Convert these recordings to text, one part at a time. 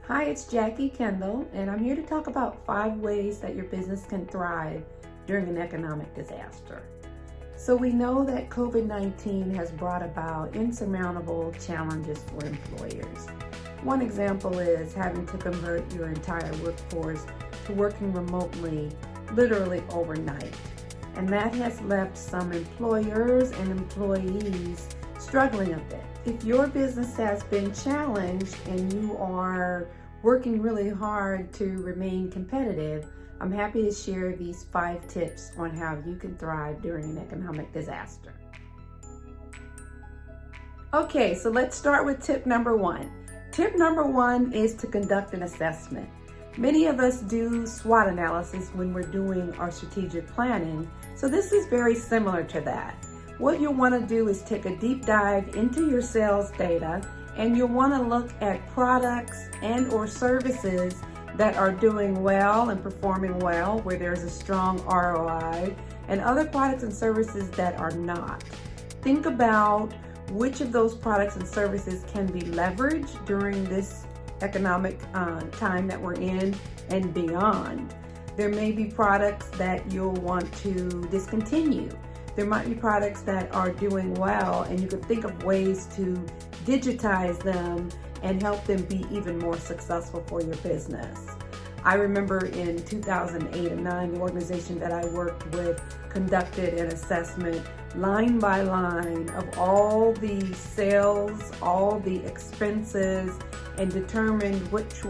Hi, it's Jackie Kendall, and I'm here to talk about 5 ways that your business can thrive during an economic disaster. So we know that COVID-19 has brought about insurmountable challenges for employers. One example is having to convert your entire workforce to working remotely, literally overnight. And that has left some employers and employees struggling a bit. If your business has been challenged and you are working really hard to remain competitive, I'm happy to share these 5 tips on how you can thrive during an economic disaster. Okay, so let's start with tip number 1. Tip number 1 is to conduct an assessment. Many of us do SWOT analysis when we're doing our strategic planning, so this is very similar to that. What you'll want to do is take a deep dive into your sales data, and you'll want to look at products and or services that are doing well and performing well, where there's a strong ROI, and other products and services that are not. Think about which of those products and services can be leveraged during this economic time that we're in and beyond. There may be products that you'll want to discontinue. There might be products that are doing well, and you could think of ways to digitize them and help them be even more successful for your business. I remember in 2008 and 9, the organization that I worked with conducted an assessment line by line of all the sales, all the expenses, and determined which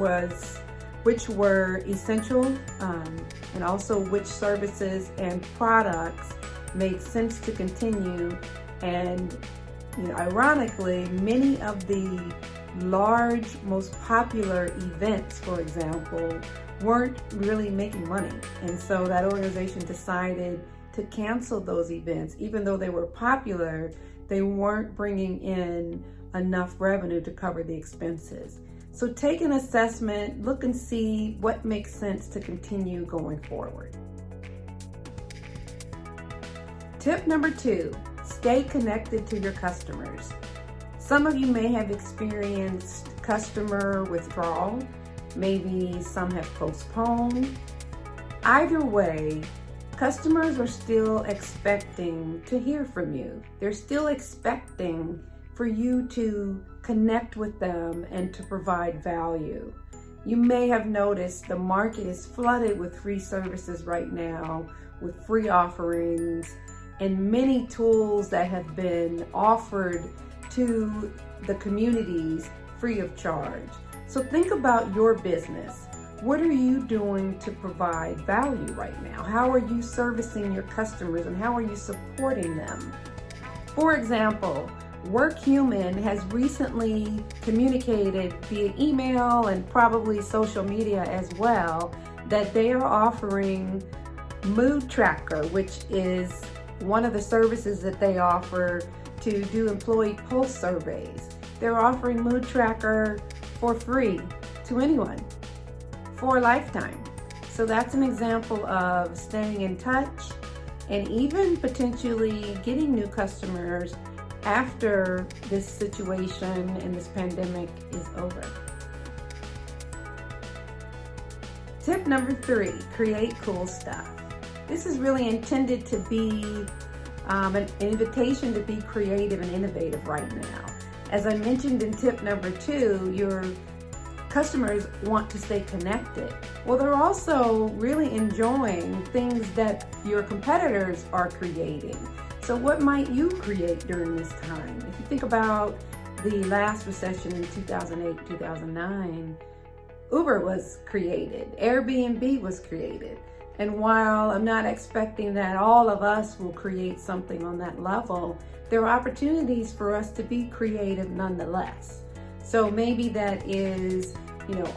were essential and also which services and products made sense to continue. And ironically, many of the large, most popular events, for example, weren't really making money. And so that organization decided to cancel those events. Even though they were popular, they weren't bringing in enough revenue to cover the expenses. So take an assessment, look and see what makes sense to continue going forward. Tip number 2, stay connected to your customers. Some of you may have experienced customer withdrawal. Maybe some have postponed. Either way, customers are still expecting to hear from you. They're still expecting for you to connect with them and to provide value. You may have noticed the market is flooded with free services right now, with free offerings, and many tools that have been offered to the communities free of charge. So think about your business. What are you doing to provide value right now? How are you servicing your customers and how are you supporting them? For example, WorkHuman has recently communicated via email and probably social media as well that they are offering Mood Tracker, which is one of the services that they offer to do employee pulse surveys. They're offering Mood Tracker for free to anyone for a lifetime. So that's an example of staying in touch and even potentially getting new customers after this situation and this pandemic is over. Tip number 3, create cool stuff. This is really intended to be an invitation to be creative and innovative right now. As I mentioned in tip number 2, your customers want to stay connected. Well, they're also really enjoying things that your competitors are creating. So what might you create during this time? If you think about the last recession in 2008, 2009, Uber was created, Airbnb was created. And while I'm not expecting that all of us will create something on that level, there are opportunities for us to be creative nonetheless. So maybe that is,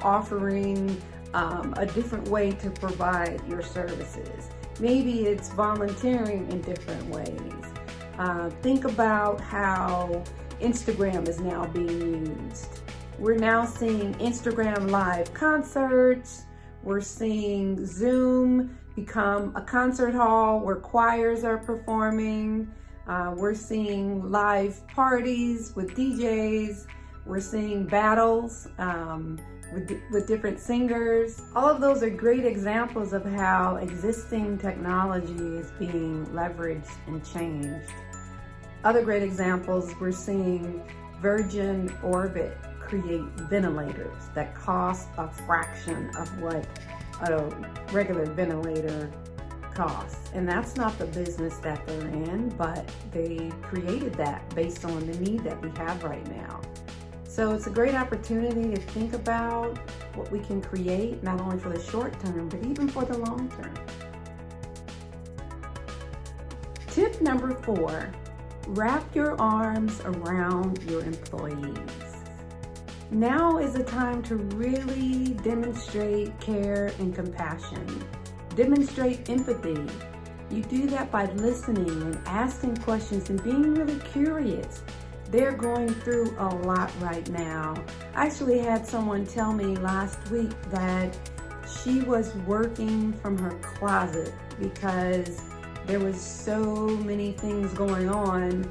offering a different way to provide your services. Maybe it's volunteering in different ways. Think about how Instagram is now being used. We're now seeing Instagram live concerts. We're seeing Zoom become a concert hall where choirs are performing. We're seeing live parties with DJs. We're seeing battles with different singers. All of those are great examples of how existing technology is being leveraged and changed. Other great examples, we're seeing Virgin Orbit create ventilators that cost a fraction of what a regular ventilator costs. And that's not the business that they're in, but they created that based on the need that we have right now. So it's a great opportunity to think about what we can create, not only for the short term, but even for the long term. Tip number 4, wrap your arms around your employees. Now is the time to really demonstrate care and compassion. Demonstrate empathy. You do that by listening and asking questions and being really curious. They're going through a lot right now. I actually had someone tell me last week that she was working from her closet because there was so many things going on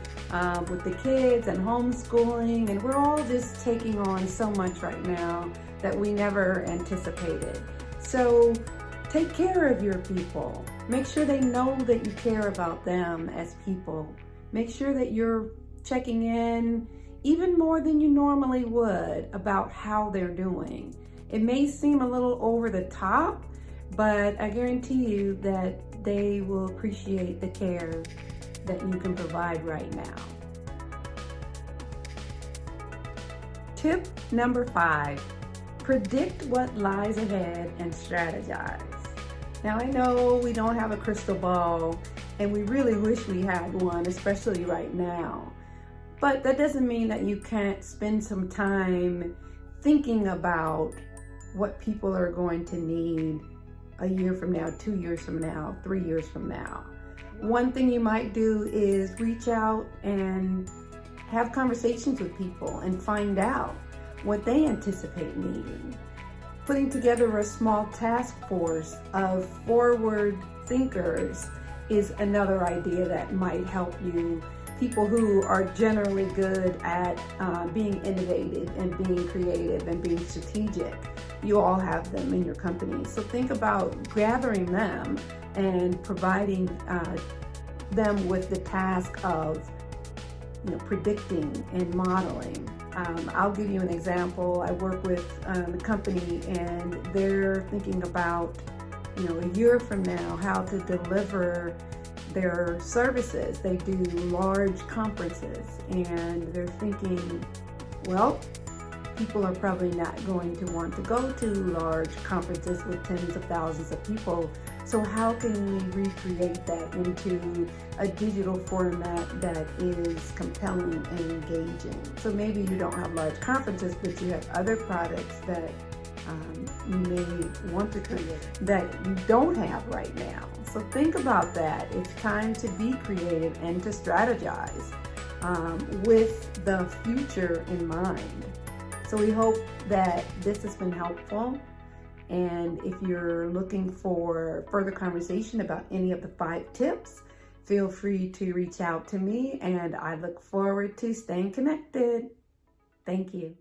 with the kids and homeschooling, and we're all just taking on so much right now that we never anticipated. So take care of your people. Make sure they know that you care about them as people. Make sure that you're checking in even more than you normally would about how they're doing. It may seem a little over the top, but I guarantee you that they will appreciate the care that you can provide right now. Tip number 5, predict what lies ahead and strategize. Now I know we don't have a crystal ball and we really wish we had one, especially right now. But that doesn't mean that you can't spend some time thinking about what people are going to need a year from now, 2 years from now, 3 years from now. One thing you might do is reach out and have conversations with people and find out what they anticipate needing. Putting together a small task force of forward thinkers is another idea that might help you. People who are generally good at being innovative and being creative and being strategic. You all have them in your company. So think about gathering them and providing them with the task of predicting and modeling. I'll give you an example. I work with a company and they're thinking about a year from now how to deliver their services. They do large conferences and they're thinking, well, people are probably not going to want to go to large conferences with tens of thousands of people. So how can we recreate that into a digital format that is compelling and engaging? So maybe you don't have large conferences, but you have other products that you may want to create that you don't have right now. So think about that. It's time to be creative and to strategize with the future in mind. So we hope that this has been helpful. And if you're looking for further conversation about any of the 5 tips, feel free to reach out to me and I look forward to staying connected. Thank you.